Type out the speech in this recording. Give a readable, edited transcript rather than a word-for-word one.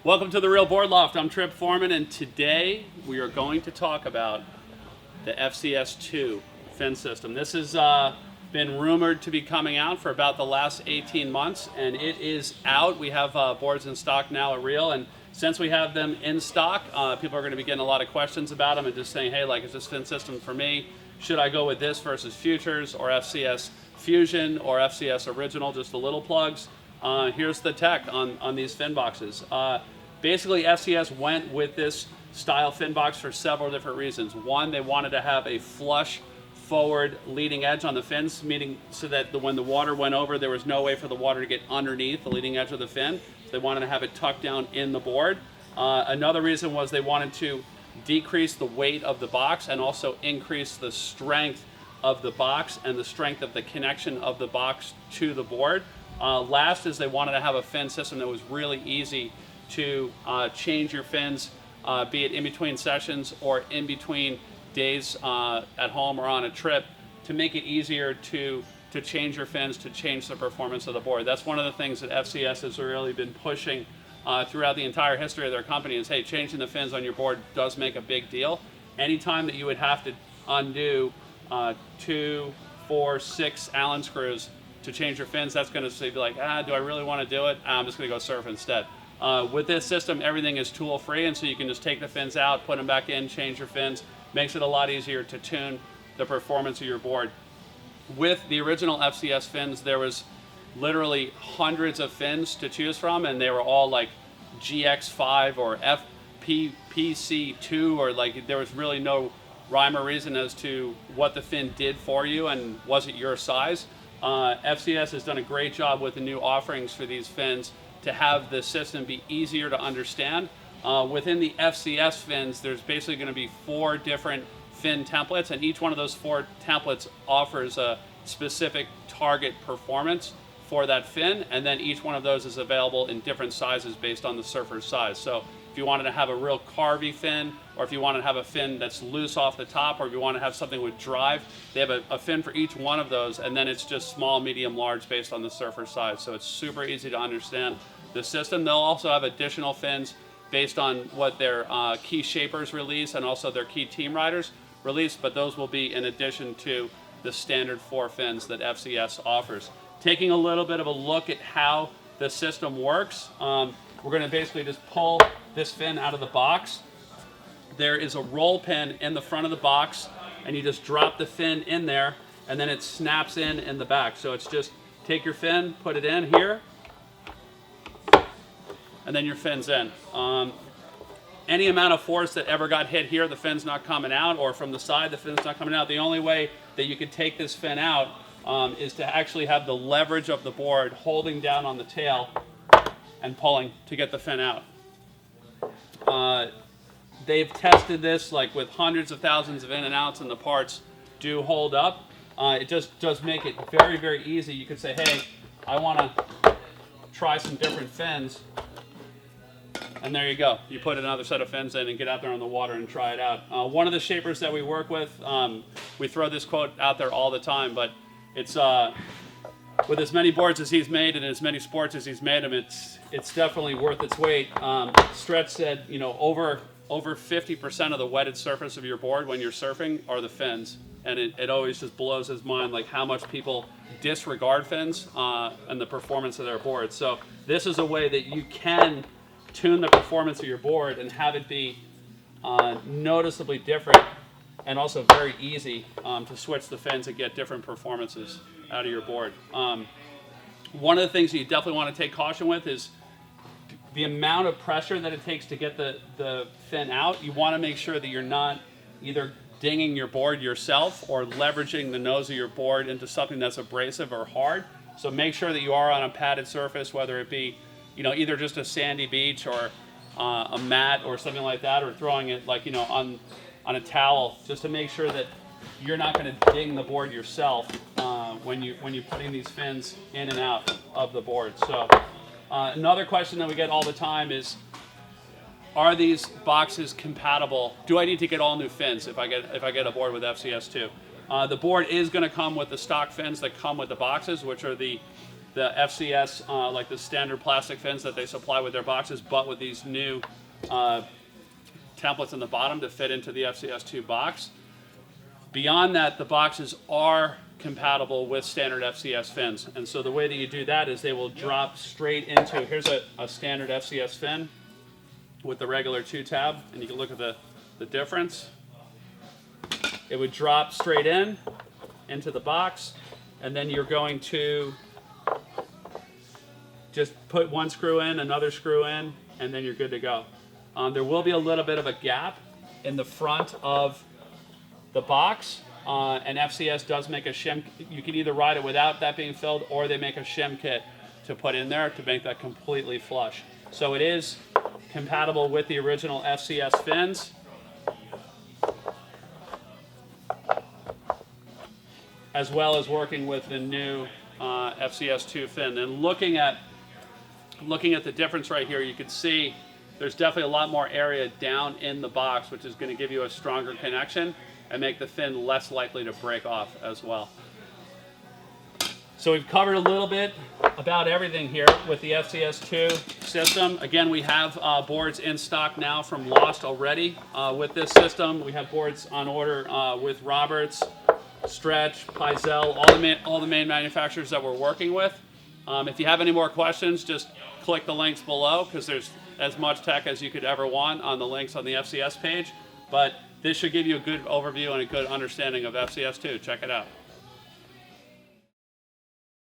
Welcome to the Real Board Loft. I'm Trip Foreman, and today we are going to talk about the FCS 2 fin system. This has been rumored to be coming out for about the last 18 months, and it is out. We have boards in stock now at Real, and since we have them in stock, people are going to be getting a lot of questions about them and just saying, hey, like, is this fin system for me? Should I go with this versus Futures or FCS Fusion or FCS Original, just the little plugs? Here's the tech on these fin boxes. Basically, FCS went with this style fin box for several different reasons. One, they wanted to have a flush forward leading edge on the fins, meaning so that when the water went over, there was no way for the water to get underneath the leading edge of the fin. So they wanted to have it tucked down in the board. Another reason was they wanted to decrease the weight of the box and also increase the strength of the box and the strength of the connection of the box to the board. Last is they wanted to have a fin system that was really easy to change your fins, be it in between sessions or in between days at home or on a trip, to make it easier to change your fins, to change the performance of the board. That's one of the things that FCS has really been pushing throughout the entire history of their company is, hey, changing the fins on your board does make a big deal. Anytime that you would have to undo 2, 4, 6 Allen screws to change your fins, that's going to be like, do I really want to do it? I'm just going to go surf instead. With this system, everything is tool free, and so you can just take the fins out, put them back in, change your fins. Makes it a lot easier to tune the performance of your board. With the original FCS fins, there was literally hundreds of fins to choose from, and they were all like GX5 or FPPC2, or like there was really no rhyme or reason as to what the fin did for you and was it your size. FCS has done a great job with the new offerings for these fins to have the system be easier to understand. Within the FCS fins, there's basically going to be 4 different fin templates, and each one of those 4 templates offers a specific target performance for that fin, and then each one of those is available in different sizes based on the surfer's size. So if you wanted to have a real carvy fin, or if you want to have a fin that's loose off the top, or if you want to have something with drive, they have a fin for each one of those, and then it's just small, medium, large based on the surfer's size. So it's super easy to understand the system. They'll also have additional fins based on what their key shapers release and also their key team riders release, but those will be in addition to the standard 4 fins that FCS offers. Taking a little bit of a look at how the system works, we're going to basically just pull this fin out of the box. There is a roll pin in the front of the box, and you just drop the fin in there, and then it snaps in the back. So it's just take your fin, put it in here, and then your fin's in. Any amount of force that ever got hit here, the fin's not coming out, or from the side, the fin's not coming out. The only way that you could take this fin out is to actually have the leverage of the board holding down on the tail and pulling to get the fin out. They've tested this like with hundreds of thousands of in and outs, and the parts do hold up. It just does make it very, very easy. You could say, hey, I want to try some different fins. And there you go. You put another set of fins in and get out there on the water and try it out. One of the shapers that we work with, we throw this quote out there all the time, but it's with as many boards as he's made and as many sports as he's made them, it's definitely worth its weight. Stretch said, over 50% of the wetted surface of your board when you're surfing are the fins, and it always just blows his mind like how much people disregard fins and the performance of their boards. So this is a way that you can tune the performance of your board and have it be noticeably different, and also very easy to switch the fins and get different performances out of your board. One of the things that you definitely want to take caution with is the amount of pressure that it takes to get the fin out. You want to make sure that you're not either dinging your board yourself or leveraging the nose of your board into something that's abrasive or hard. So make sure that you are on a padded surface, whether it be either just a sandy beach or a mat or something like that, or throwing it like, on a towel, just to make sure that you're not going to ding the board yourself when you're putting these fins in and out of the board. So another question that we get all the time is, are these boxes compatible? Do I need to get all new fins if I get a board with FCS2? The board is going to come with the stock fins that come with the boxes, which are the the FCS, like the standard plastic fins that they supply with their boxes, but with these new templates in the bottom to fit into the FCS2 box. Beyond that, the boxes are compatible with standard FCS fins. And so the way that you do that is they will drop straight into, here's a standard FCS fin with the regular 2-tab, and you can look at the difference. It would drop straight into the box, and then you're going to just put one screw in, another screw in, and then you're good to go. There will be a little bit of a gap in the front of the box, and FCS does make a shim. You can either ride it without that being filled, or they make a shim kit to put in there to make that completely flush. So it is compatible with the original FCS fins, as well as working with the new FCS2 fin. And looking at the difference right here, you can see there's definitely a lot more area down in the box, which is going to give you a stronger connection and make the fin less likely to break off as well. So we've covered a little bit about everything here with the FCS2 system. Again, we have boards in stock now from Lost already with this system. We have boards on order with Roberts, Stretch, Paizel, all the main manufacturers that we're working with. If you have any more questions, just click the links below, because there's as much tech as you could ever want on the links on the FCS page. But this should give you a good overview and a good understanding of FCS2. Check it out.